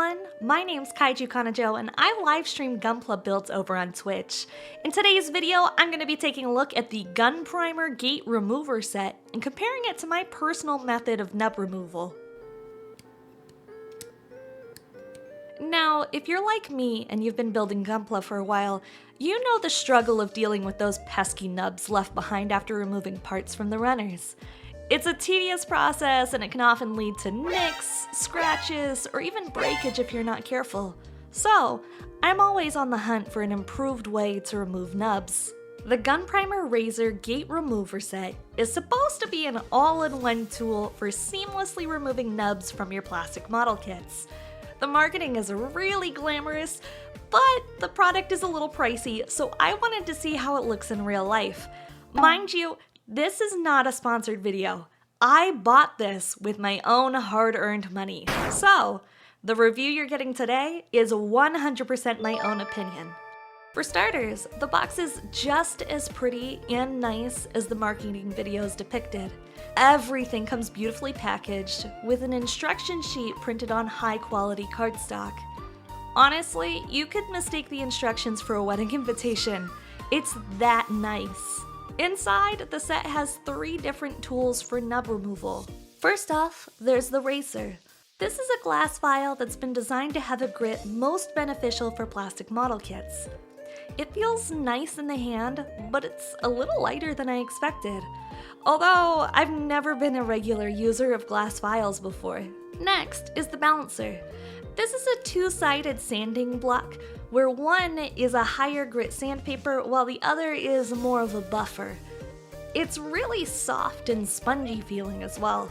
everyone, my name's Kaiju Kanajo and I live stream Gunpla builds over on Twitch. In today's video, I'm going to be taking a look at the Gunprimer Gate Remover set and comparing it to my personal method of nub removal. Now, if you're like me and you've been building Gunpla for a while, you know the struggle of dealing with those pesky nubs left behind after removing parts from the runners. It's a tedious process and it can often lead to nicks, scratches, or even breakage if you're not careful. So, I'm always on the hunt for an improved way to remove nubs. The Gunprimer Razor Gate Remover Set is supposed to be an all-in-one tool for seamlessly removing nubs from your plastic model kits. The marketing is really glamorous, but the product is a little pricey, so I wanted to see how it looks in real life. Mind you, this is not a sponsored video. I bought this with my own hard-earned money. So, the review you're getting today is 100% my own opinion. For starters, the box is just as pretty and nice as the marketing videos depicted. Everything comes beautifully packaged with an instruction sheet printed on high-quality cardstock. Honestly, you could mistake the instructions for a wedding invitation. It's that nice. Inside, the set has 3 different tools for nub removal. First off, there's the Razor. This is a glass vial that's been designed to have a grit most beneficial for plastic model kits. It feels nice in the hand, but it's a little lighter than I expected. Although, I've never been a regular user of glass vials before. Next is the Balancer. This is a 2-sided sanding block, where one is a higher grit sandpaper while the other is more of a buffer. It's really soft and spongy feeling as well.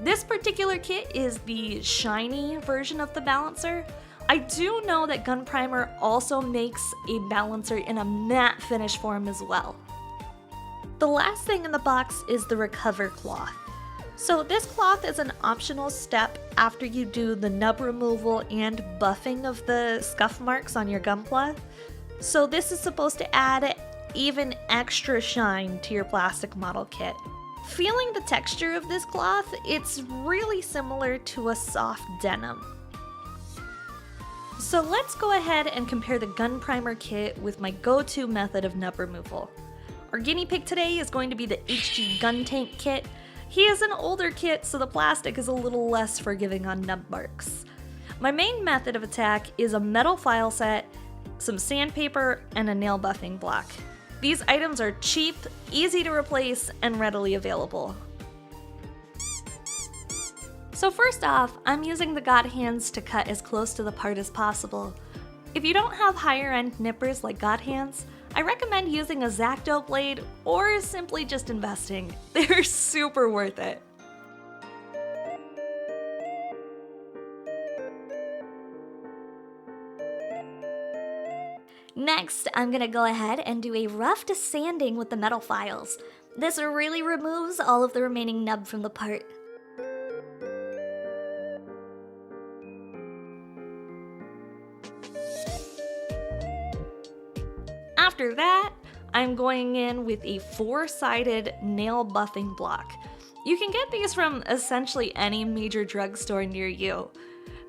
This particular kit is the shiny version of the Balancer. I do know that Gunprimer also makes a Balancer in a matte finish form as well. The last thing in the box is the Recover Cloth. So this cloth is an optional step after you do the nub removal and buffing of the scuff marks on your Gunpla. So this is supposed to add even extra shine to your plastic model kit. Feeling the texture of this cloth, it's really similar to a soft denim. So let's go ahead and compare the Gunprimer kit with my go-to method of nub removal. Our guinea pig today is going to be the HG Gun Tank kit. He is an older kit, so the plastic is a little less forgiving on nub marks. My main method of attack is a metal file set, some sandpaper, and a nail buffing block. These items are cheap, easy to replace, and readily available. So first off, I'm using the God Hands to cut as close to the part as possible. If you don't have higher end nippers like God Hands, I recommend using a X-Acto blade or simply just investing. They're super worth it. Next, I'm gonna go ahead and do a rough sanding with the metal files. This really removes all of the remaining nub from the part. After that, I'm going in with a 4-sided nail buffing block. You can get these from essentially any major drugstore near you.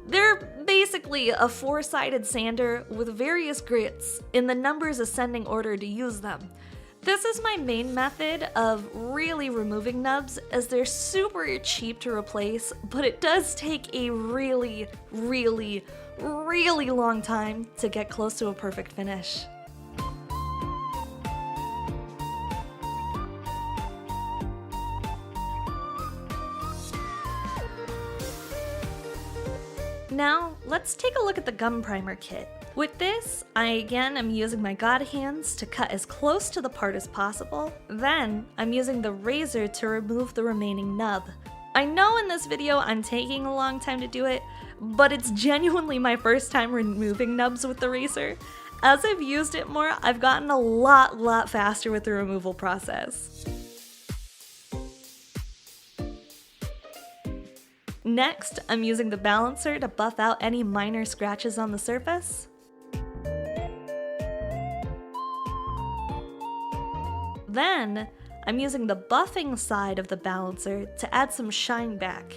They're basically a 4-sided sander with various grits in the numbers ascending order to use them. This is my main method of really removing nubs as they're super cheap to replace, but it does take a really long time to get close to a perfect finish. Now, let's take a look at the Gunprimer kit. With this, I again am using my God Hands to cut as close to the part as possible. Then, I'm using the Razor to remove the remaining nub. I know in this video I'm taking a long time to do it, but it's genuinely my first time removing nubs with the Razor. As I've used it more, I've gotten a lot faster with the removal process. Next, I'm using the Balancer to buff out any minor scratches on the surface. Then, I'm using the buffing side of the Balancer to add some shine back.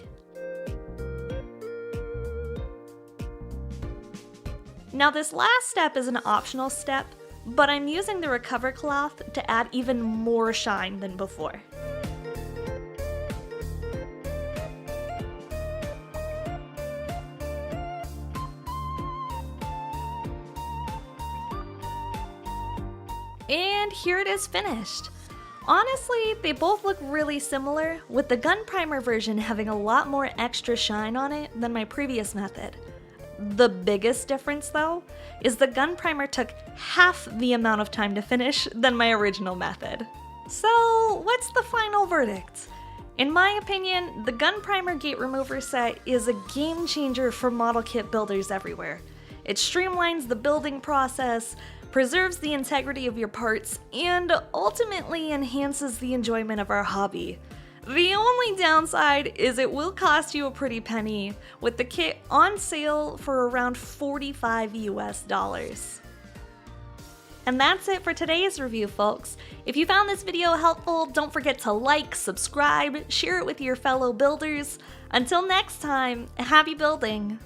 Now this last step is an optional step, but I'm using the recover cloth to add even more shine than before. And here it is finished. Honestly, they both look really similar, with the Gunprimer version having a lot more extra shine on it than my previous method. The biggest difference, though, is the Gunprimer took half the amount of time to finish than my original method. So, what's the final verdict? In my opinion, the Gunprimer Gate Remover set is a game changer for model kit builders everywhere. It streamlines the building process, preserves the integrity of your parts, and ultimately enhances the enjoyment of our hobby. The only downside is it will cost you a pretty penny, with the kit on sale for around $45 US. And that's it for today's review, folks. If you found this video helpful, don't forget to like, subscribe, share it with your fellow builders. Until next time, happy building!